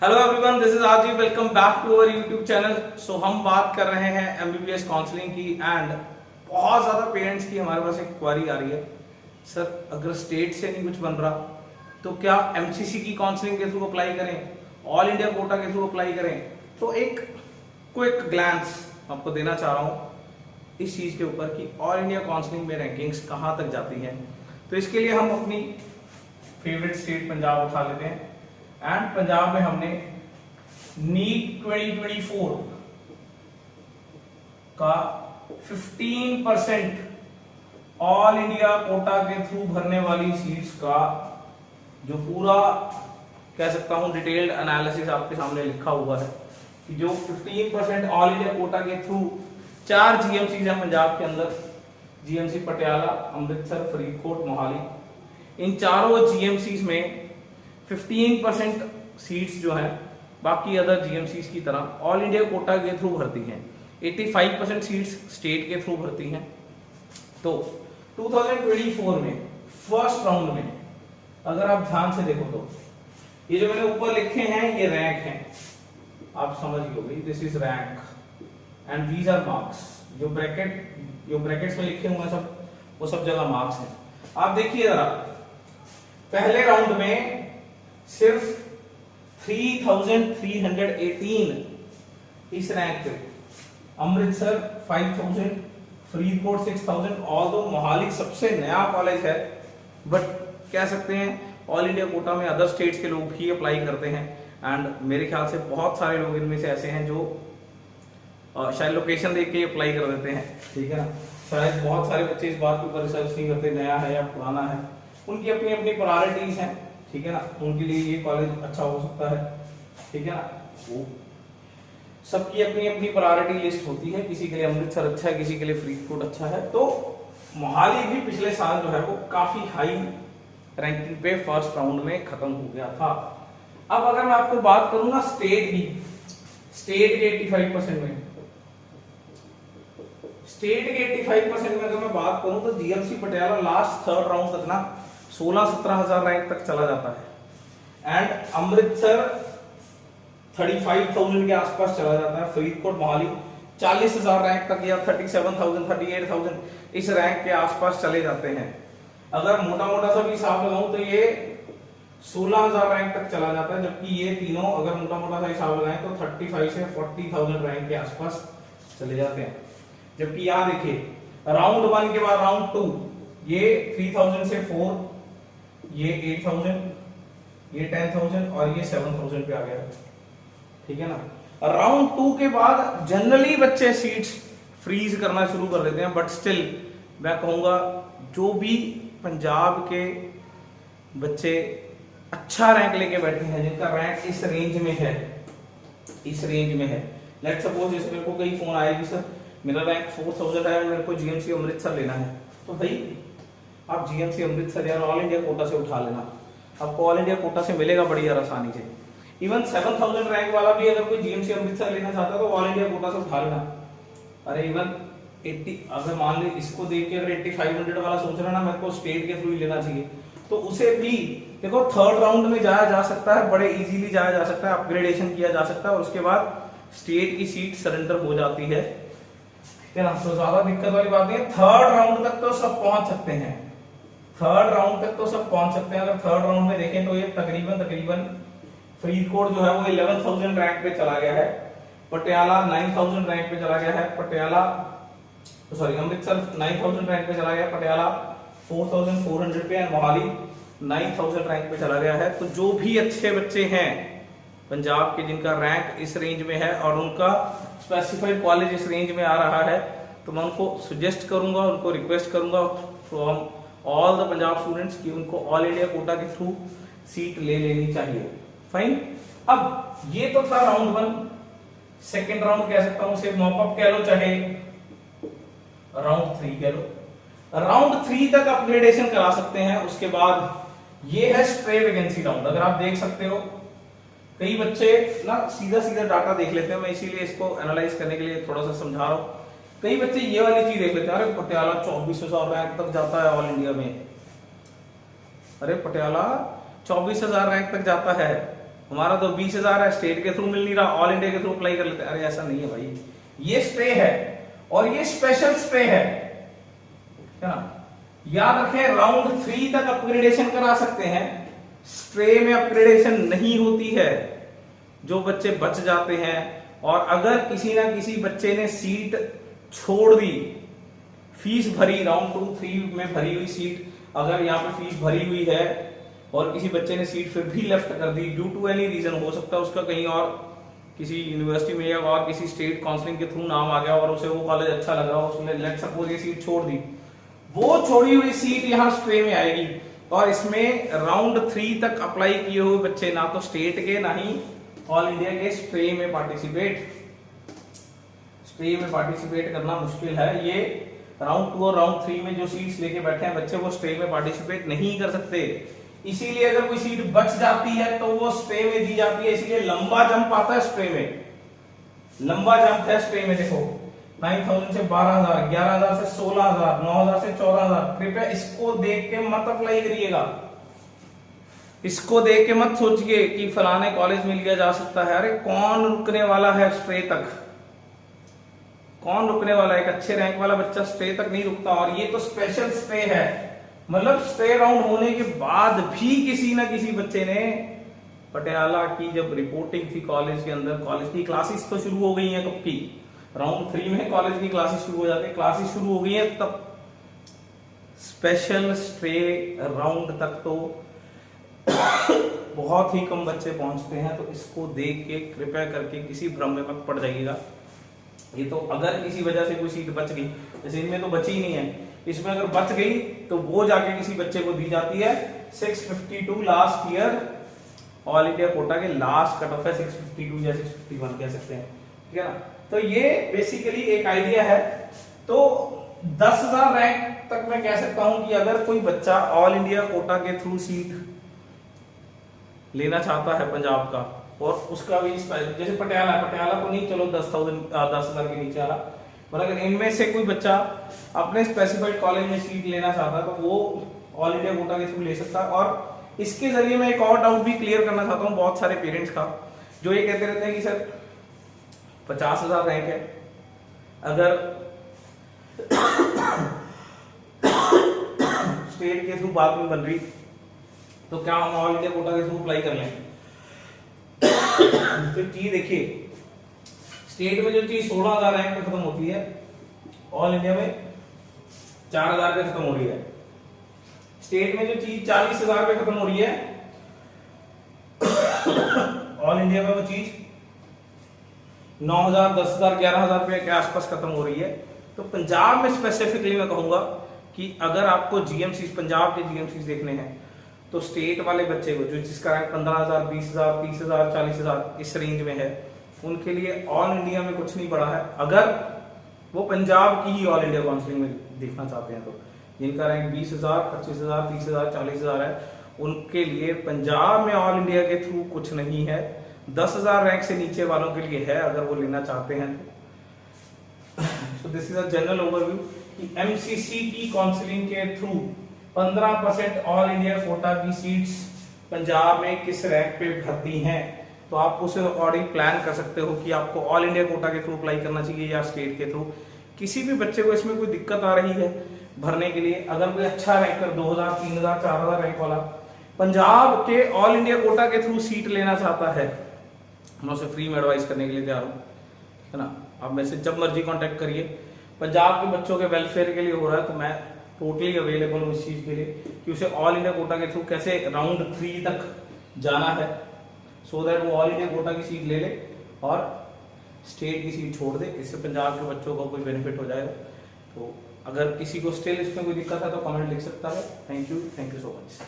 Hello everyone, this is RG. Welcome back to our YouTube channel. So हम बात कर रहे हैं एमबीबीएस काउंसलिंग की एंड बहुत ज़्यादा पेरेंट्स की हमारे पास एक क्वारी आ रही है, सर अगर स्टेट से नहीं कुछ बन रहा तो क्या एमसीसी की काउंसलिंग के थ्रू अप्लाई करें, ऑल इंडिया कोटा के थ्रू अप्लाई करें। तो एक क्विक ग्लैंस आपको देना चाह रहा हूँ इस चीज़ के ऊपर कि ऑल इंडिया काउंसलिंग में रैंकिंग्स कहाँ तक जाती हैं। तो इसके लिए हम अपनी फेवरेट स्टेट पंजाब उठा लेते हैं एंड पंजाब में हमने नीट 2024 का 15% ऑल इंडिया कोटा के थ्रू भरने वाली सीट्स का जो पूरा कह सकता हूं डिटेल्ड एनालिसिस आपके सामने लिखा हुआ है कि जो 15% ऑल इंडिया कोटा के थ्रू 4 जीएमसीज हैं पंजाब के अंदर, जीएमसी पटियाला, अमृतसर, फरीदकोट, मोहाली। इन चारों जीएमसीज में 15% सीट्स जो हैं बाकी अदर जीएमसीज की तरह ऑल इंडिया कोटा के थ्रू भरती हैं। 85% सीट्स स्टेट के थ्रू भरती हैं। तो 2024 में फर्स्ट राउंड में अगर आप ध्यान से देखो तो ये जो मैंने ऊपर लिखे हैं ये रैंक हैं, आप समझ गए, this is rank and these are marks. जो ब्रैकेट्स में लिखे हुए सब वो सब जगह मार्क्स हैं। आप देखिए जरा, पहले राउंड में सिर्फ 3318 इस रैंक पे, अमृतसर 5000, फरीदकोट 6000। ऑल्दो मोहाली सबसे नया कॉलेज है बट कह सकते हैं ऑल इंडिया कोटा में अदर स्टेट्स के लोग ही अप्लाई करते हैं एंड मेरे ख्याल से बहुत सारे लोग इनमें से ऐसे हैं जो शायद लोकेशन देख के अप्लाई कर देते हैं, ठीक है ना। शायद बहुत सारे बच्चे इस बात के ऊपर रिसर्च नहीं करते नया है या पुराना है, उनकी अपनी अपनी प्रायोरिटीज हैं, ठीक है ना। उनके लिए ये कॉलेज अच्छा हो सकता है, ठीक है ना। वो सबकी अपनी अपनी प्रायोरिटी लिस्ट होती है, किसी के लिए अमृतसर अच्छा है, किसी के लिए फरीदकोट अच्छा है। तो मोहाली भी पिछले साल जो है वो काफी हाई रैंकिंग पे फर्स्ट राउंड में खत्म हो गया था। अब अगर मैं आपको बात करूंगा स्टेट की, स्टेट के 85% में, स्टेट के 85% में अगर मैं बात करूं तो GMC Patiala last third round तक ना 16-17 हजार रैंक तक चला जाता है एंड अमृतसर 35,000 के आसपास चला जाता है। फरीदकोट मोहाली 40,000 रैंक तक या 37,000 38,000 इस रैंक के आसपास चले जाते हैं। अगर मोटा मोटा सा भी हिसाब लगाऊं तो ये 16,000 रैंक तक चला जाता है, जबकि ये तीनों अगर मोटा मोटा सा हिसाब लगाएं तो 35 से 40,000 रैंक के आसपास चले जाते हैं। जबकि यहां देखिए राउंड 1 के बाद राउंड 2 ये 3000 से 4, ये 8000, ये 10,000 और ये 7,000 पे आ गया, ठीक है ना। राउंड 2 के बाद जनरली बच्चे सीट्स फ्रीज करना शुरू कर देते हैं बट स्टिल मैं कहूंगा जो भी पंजाब के बच्चे अच्छा रैंक लेके बैठे हैं, जिनका रैंक इस रेंज में है, इस रेंज में है, लेट सपोज इस मेरे को कई फोन आएगी सर मेरा रैंक 4000 है, मेरे को जीएमसी अमृतसर लेना है, तो भाई आप जीएमसी अमृतसर या ऑल इंडिया कोटा से उठा लेना, आपको ऑल इंडिया कोटा से मिलेगा बड़ी आसानी से। इवन 7000 रैंक वाला भी अगर कोई जीएमसी अमृतसर लेना चाहता है तो ऑल इंडिया कोटा से उठा लेना। अरे इवन 80 अगर मान ली इसको देख के अगर 8500 वाला सोच रहा ना मेरे को स्टेट के थ्रू ही लेना चाहिए तो उसे भी देखो थर्ड राउंड में जाया जा सकता है, बड़े इजीली जाया जा सकता है, अपग्रेडेशन किया जा सकता है और उसके बाद स्टेट की सीट सरेंडर हो जाती है, ठीक है ना। तो ज्यादा दिक्कत वाली बात नहीं है। थर्ड राउंड तक तो सब पहुंच सकते हैं, थर्ड राउंड तक तो सब पहुंच सकते हैं। अगर थर्ड राउंड में देखें तो ये तकरीबन फरीदकोट जो है वो 11,000 रैंक पे चला गया है, पटियाला 9,000 रैंक पे चला गया है, अमृतसर 9,000 रैंक पे चला गया, पटियाला 4,400 पे, मोहाली 9,000 रैंक पे चला गया है। तो जो भी अच्छे बच्चे हैं पंजाब के जिनका रैंक इस रेंज में है और उनका स्पेसिफाइड कॉलेज इस रेंज में आ रहा है तो मैं उनको सजेस्ट करूंगा, उनको रिक्वेस्ट करूंगा from all the Punjab students कि उनको ऑल इंडिया कोटा के थ्रू सीट ले लेनी चाहिए। फाइन। अब ये तो था राउंड 1। सेकेंड राउंड कह सकता हूं, सिर्फ मॉपअप कह लो चाहे राउंड 3 कह लो। राउंड 3 तक अपग्रेडेशन करा सकते हैं। उसके बाद ये है स्ट्रे वैकेंसी राउंड। अगर आप देख सकते हो कई बच्चे ना सीधा डाटा देख लेते हैं, मैं इसीलिए इसको एनालाइज करने के लिए थोड़ा सा समझा रहा हूं। कई बच्चे ये वाली चीज देख लेते हैं, अरे पटियाला 24,000 रैंक तक जाता है ऑल इंडिया में, अरे पटियाला 24,000 रैंक तक जाता है, हमारा तो 20,000 है, स्टेट के थ्रू मिल नहीं रहा, ऑल इंडिया के थ्रू अप्लाई कर लेते हैं। अरे ऐसा नहीं है भाई, ये स्टे है और ये स्पेशल स्टे है, क्या याद रखें। राउंड 3 तक अपग्रेडेशन करा सकते हैं, स्ट्रे में अपग्रेडेशन नहीं होती है। जो बच्चे बच जाते हैं और अगर किसी ना किसी बच्चे ने सीट छोड़ दी, फीस भरी, राउंड 2-3 में भरी हुई सीट, अगर यहाँ पे फीस भरी हुई है और किसी बच्चे ने सीट फिर भी लेफ्ट कर दी ड्यू टू एनी रीजन, हो सकता है उसका कहीं और किसी यूनिवर्सिटी में या और किसी स्टेट काउंसलिंग के थ्रू नाम आ गया और उसे वो कॉलेज अच्छा लग रहा हो, उसने लेट सपोज ये सीट छोड़ दी, वो छोड़ी हुई सीट यहाँ स्ट्रे में आएगी। और इसमें राउंड 3 तक अप्लाई किए हुए बच्चे ना तो स्टेट के ना ही ऑल इंडिया के स्ट्रे में पार्टिसिपेट करना मुश्किल है। ये राउंड 2 और राउंड 3 में जो सीट्स लेके बैठे हैं बच्चे, वो स्ट्रे में पार्टिसिपेट नहीं कर सकते। इसीलिए अगर कोई सीट बच जाती है तो वो स्ट्रे में दी जाती है। इसीलिए लंबा जंप आता है स्ट्रे में, लंबा जंप है स्ट्रे में। देखो 9,000 से 12,000, 11,000 से 16,000, 9,000 से 14,000। कृपया इसको देख के मत अप्लाई करिएगा, इसको देख के मत सोचिए कि फलाने कॉलेज में लिया जा सकता है। अरे कौन रुकने वाला है स्ट्रे तक, कौन रुकने वाला है? एक अच्छे रैंक वाला बच्चा स्ट्रे तक नहीं रुकता। और ये तो स्पेशल स्ट्रे है, मतलब स्ट्रे राउंड होने के बाद भी किसी ना किसी बच्चे ने, पटियाला की जब रिपोर्टिंग थी कॉलेज के अंदर, कॉलेज की क्लासेस तो शुरू हो गई हैं कब की, राउंड 3 में कॉलेज की क्लासेस शुरू हो जाती है, क्लासेस शुरू हो गई है तब स्पेशल स्ट्रे राउंड तक तो बहुत ही कम बच्चे पहुंचते हैं। तो इसको देख के कृपया करके किसी भ्रम में मत पड़ जाइएगा। ये तो अगर किसी वजह से कोई सीट बच गई, जैसे इनमें तो बची ही नहीं है, इसमें अगर बच गई तो वो जाके किसी बच्चे को दी जाती है। 652 last year all India quota के लास्ट कट ऑफ है 652 या 651 कह सकते हैं, ठीक है ना। तो ये बेसिकली एक आइडिया है। तो 10,000 रैंक तक मैं कह सकता हूं कि अगर कोई बच्चा ऑल इंडिया कोटा के थ्रू सीट लेना चाहता है पंजाब का, और उसका भी जैसे पटियाला को नहीं, चलो 10,000 के नीचे आ रहा, पर अगर इनमें से कोई बच्चा अपने स्पेसिफाइड कॉलेज में सीट लेना चाहता है तो वो ऑल इंडिया कोटा के थ्रू ले सकता है। और इसके जरिए मैं एक और डाउट भी क्लियर करना चाहता हूँ बहुत सारे पेरेंट्स का, जो ये कहते रहते हैं कि सर 50,000 रैंक है, अगर स्टेट के थ्रू बाद में बन रही तो क्या हम ऑल इंडिया कोटा के थ्रू अप्लाई कर लें? तो चीज देखिए, स्टेट में जो चीज 16,000 रैंक पे खत्म होती है, ऑल इंडिया में 4,000 पे खत्म हो रही है। स्टेट में जो चीज 40,000 पे खत्म हो रही है, ऑल इंडिया में वो चीज 9,000, 10,000, 11,000 रुपए के आसपास खत्म हो रही है। तो पंजाब में स्पेसिफिकली मैं कहूंगा कि अगर आपको जीएमसी, पंजाब के जीएमसी देखने हैं, तो स्टेट वाले बच्चे को जो जिसका रैंक 15,000, 20,000, 30,000, 40,000 इस रेंज में है, उनके लिए ऑल इंडिया में कुछ नहीं पड़ा है। अगर वो पंजाब की ही ऑल इंडिया काउंसलिंग में देखना चाहते हैं, तो जिनका रैंक 20,000, 25,000, 30,000, 40,000 है, उनके लिए पंजाब में ऑल इंडिया के थ्रू कुछ नहीं है। 10,000 रैंक से नीचे वालों के लिए है, अगर वो लेना चाहते हैं तो। So this is a general overview कि एमसीसी की काउंसलिंग के थ्रू 15% ऑल इंडिया कोटा की सीट्स पंजाब में किस रैंक पे भर्ती हैं, तो आप उस अकॉर्डिंग प्लान कर सकते हो कि आपको ऑल इंडिया कोटा के थ्रू अप्लाई करना चाहिए या स्टेट के थ्रू। किसी भी बच्चे को इसमें कोई दिक्कत आ रही है भरने के लिए, अगर कोई अच्छा रैंकर 2,000, 3,000, 4,000 रैंक वाला पंजाब के ऑल इंडिया कोटा के थ्रू सीट लेना चाहता है, मैं उसे फ्री में एडवाइस करने के लिए तैयार हूँ, है ना। आप मेरे से जब मर्जी कांटेक्ट करिए। पंजाब के बच्चों के वेलफेयर के लिए हो रहा है, तो मैं टोटली अवेलेबल हूँ इस चीज के लिए कि उसे ऑल इंडिया कोटा के थ्रू कैसे राउंड 3 तक जाना है, सो दैट वो ऑल इंडिया कोटा की सीट ले ले और स्टेट की सीट छोड़ दे। इससे पंजाब के बच्चों को कोई बेनिफिट हो जाएगा। तो अगर किसी को स्टिल इसमें कोई दिक्कत है तो कमेंट लिख सकता है। Thank you so much.